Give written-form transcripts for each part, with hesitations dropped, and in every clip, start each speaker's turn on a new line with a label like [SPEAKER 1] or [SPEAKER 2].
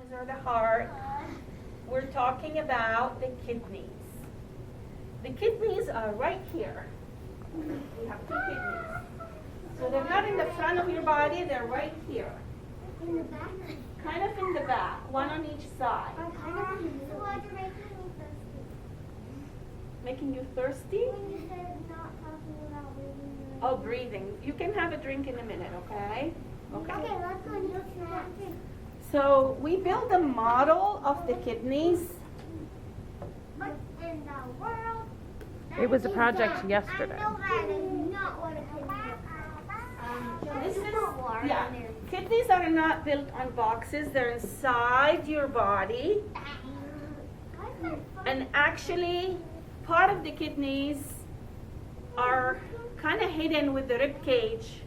[SPEAKER 1] lungs or the heart. We're talking about the kidneys. The kidneys are right here. We have two kidneys. So they're not in the front of your body, they're right here.
[SPEAKER 2] In the back?
[SPEAKER 1] Kind of in the back, one on each side. Making you thirsty?
[SPEAKER 2] When you said not talking about breathing.
[SPEAKER 1] Oh, breathing. You can have a drink in a minute, okay?
[SPEAKER 2] Okay, let's go and do snacks.
[SPEAKER 1] So we built a model of the kidneys.
[SPEAKER 2] What in the world?
[SPEAKER 3] It was a project yesterday.
[SPEAKER 2] I know that is not what a kidney is.
[SPEAKER 1] This is, yeah, kidneys are not built on boxes. They're inside your body. And actually, part of the kidneys are kind of hidden with the rib cage.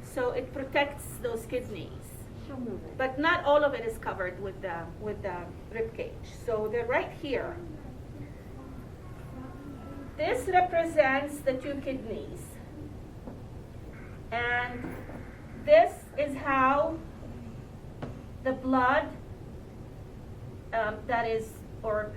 [SPEAKER 1] So it protects those kidneys. But not all of it is covered with the rib cage. So they're right here. This represents the two kidneys. And this is how the blood that is, or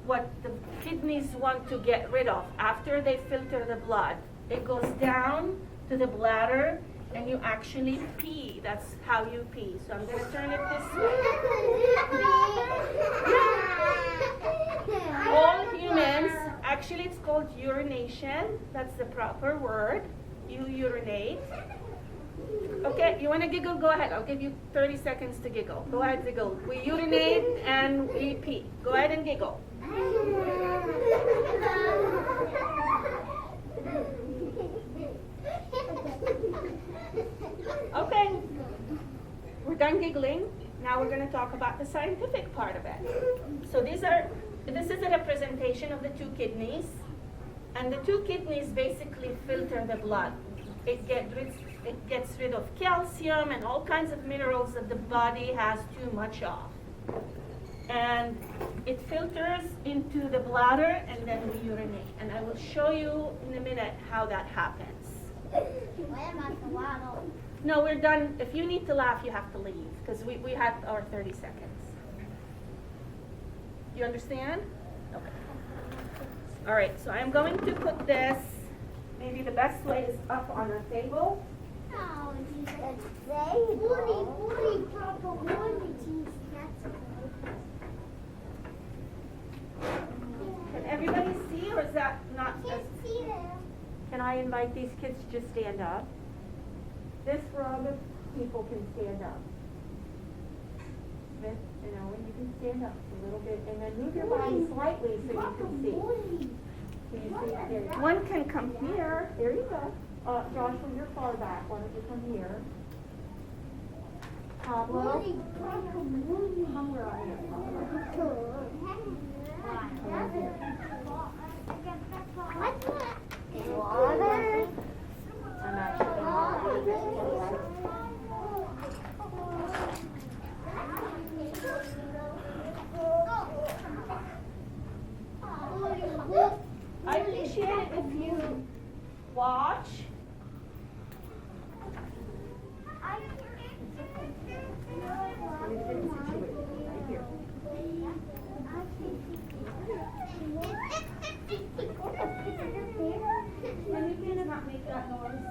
[SPEAKER 1] what the kidneys want to get rid of after they filter the blood. It goes down to the bladder and you actually pee. That's how you pee. So I'm going to turn it this way. All humans, actually it's called urination. That's the proper word. You urinate. Okay, you want to giggle? Go ahead. I'll give you 30 seconds to giggle. Go ahead, giggle. We urinate and we pee. Go ahead and giggle. Okay, we're done giggling. Now we're going to talk about the scientific part of it. So this is a representation of the two kidneys. And the two kidneys basically filter the blood. It gets rid of calcium and all kinds of minerals that the body has too much of. And it filters into the bladder and then we urinate. And I will show you in a minute how that happens. No, we're done. If you need to laugh, you have to leave because we had our 30 seconds. You understand? Okay. All right, so I'm going to put this, maybe the best way is up on a table.
[SPEAKER 2] Oh, Jesus.
[SPEAKER 1] Can everybody see, or is that not?
[SPEAKER 3] Can I invite these kids to just stand up?
[SPEAKER 1] This for other people can stand up. Smith and Owen, you can stand up a little bit and then move your body slightly so you can see. Can you see? There. One can come here. There you go. Joshua, you're far back. Why don't you come here? Pablo. Come where I am, Pablo.
[SPEAKER 2] Water.
[SPEAKER 1] I'm actually I appreciate it if you watch. Can you not make that noise?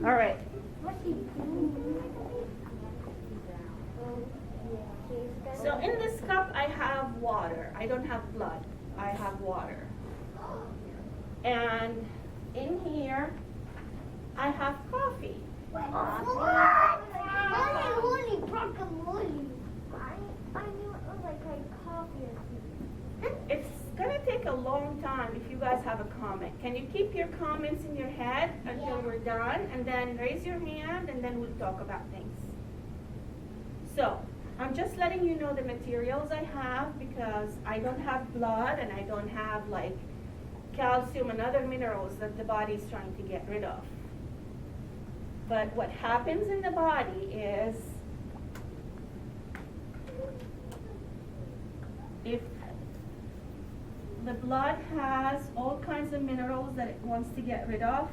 [SPEAKER 1] All right. So in this cup I have water. I don't have blood. I have water. And in here I have coffee.
[SPEAKER 2] Holy guacamole. I knew it was like coffee or something.
[SPEAKER 1] It's going to take a long time if you guys have a comment. Can you keep your comments in your head until we're done? And then raise your hand and then we'll talk about things. So, I'm just letting you know the materials I have because I don't have blood and I don't have like calcium and other minerals that the body is trying to get rid of. But what happens in the body is if the blood has all kinds of minerals that it wants to get rid of,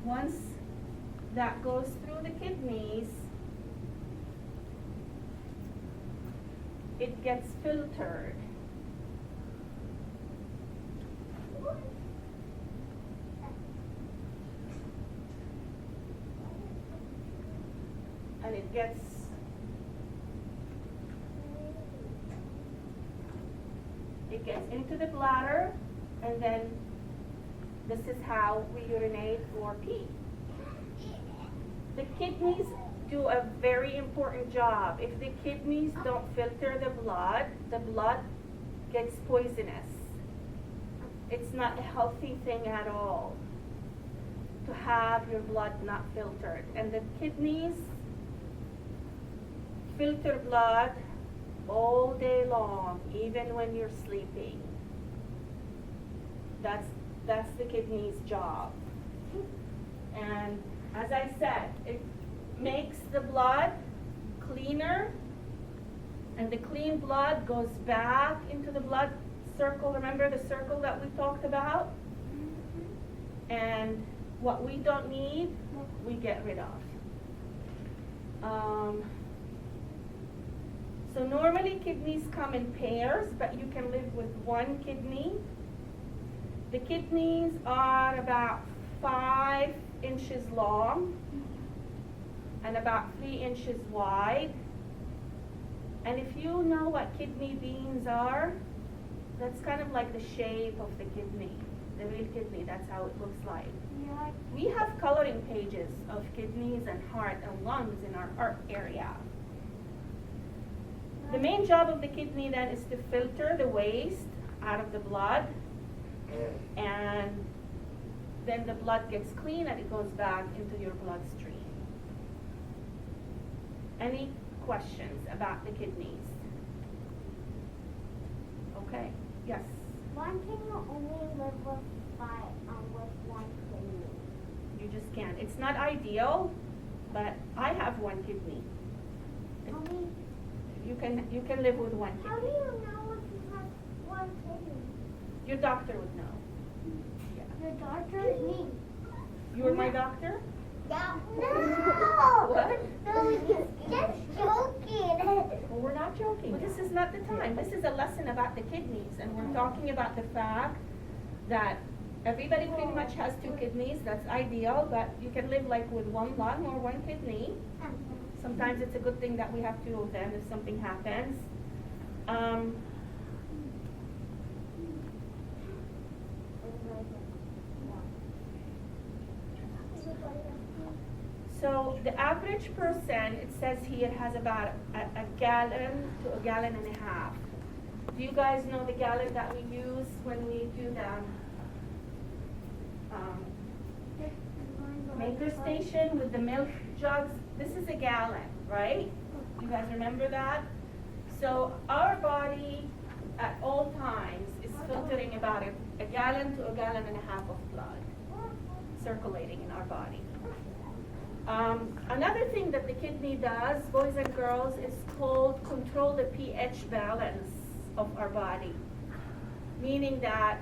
[SPEAKER 1] once that goes through the kidneys, it gets filtered. And it gets into the bladder, and then this is how we urinate or pee. The kidneys do a very important job. If the kidneys don't filter the blood gets poisonous. It's not a healthy thing at all to have your blood not filtered. And the kidneys filter blood all day long, even when you're sleeping. That's the kidney's job. And as I said, it makes the blood cleaner, and the clean blood goes back into the blood circle. Remember the circle that we talked about? And what we don't need, we get rid of. So normally kidneys come in pairs, but you can live with one kidney. The kidneys are about 5 inches long and about 3 inches wide. And if you know what kidney beans are, that's kind of like the shape of the kidney, the real kidney. That's how it looks like.
[SPEAKER 2] Yeah.
[SPEAKER 1] We have coloring pages of kidneys and heart and lungs in our art area. The main job of the kidney then is to filter the waste out of the blood, and then the blood gets clean and it goes back into your bloodstream. Any questions about the kidneys? Okay, yes.
[SPEAKER 2] One can only live with one kidney.
[SPEAKER 1] You just can't. It's not ideal, but I have one kidney.
[SPEAKER 2] How many?
[SPEAKER 1] You can live with one
[SPEAKER 2] How do
[SPEAKER 1] kidney.
[SPEAKER 2] you know if you have one kidney?
[SPEAKER 1] Your doctor would know. Yeah.
[SPEAKER 2] Your doctor is me.
[SPEAKER 1] You're my doctor?
[SPEAKER 2] Yeah. No.
[SPEAKER 1] What?
[SPEAKER 2] No, just joking.
[SPEAKER 3] Well, we're not joking.
[SPEAKER 1] Well, this is not the time. This is a lesson about the kidneys, and we're talking about the fact that everybody pretty much has 2 kidneys. That's ideal, but you can live like with one lung or one kidney. Sometimes it's a good thing that we have 2 of them if something happens. So the average person, it says here, has about a gallon to a gallon and a half. Do you guys know the gallon that we use when we do the maker station with the milk jugs? This is a gallon, right? You guys remember that? So our body at all times is filtering about a gallon to a gallon and a half of blood circulating in our body. Another thing that the kidney does, boys and girls, is called control the pH balance of our body. Meaning that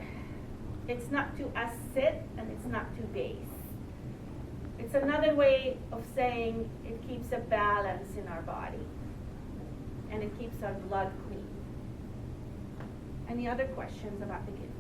[SPEAKER 1] it's not too acid and it's not too base. It's another way of saying it keeps a balance in our body. And it keeps our blood clean. Any other questions about the kidney?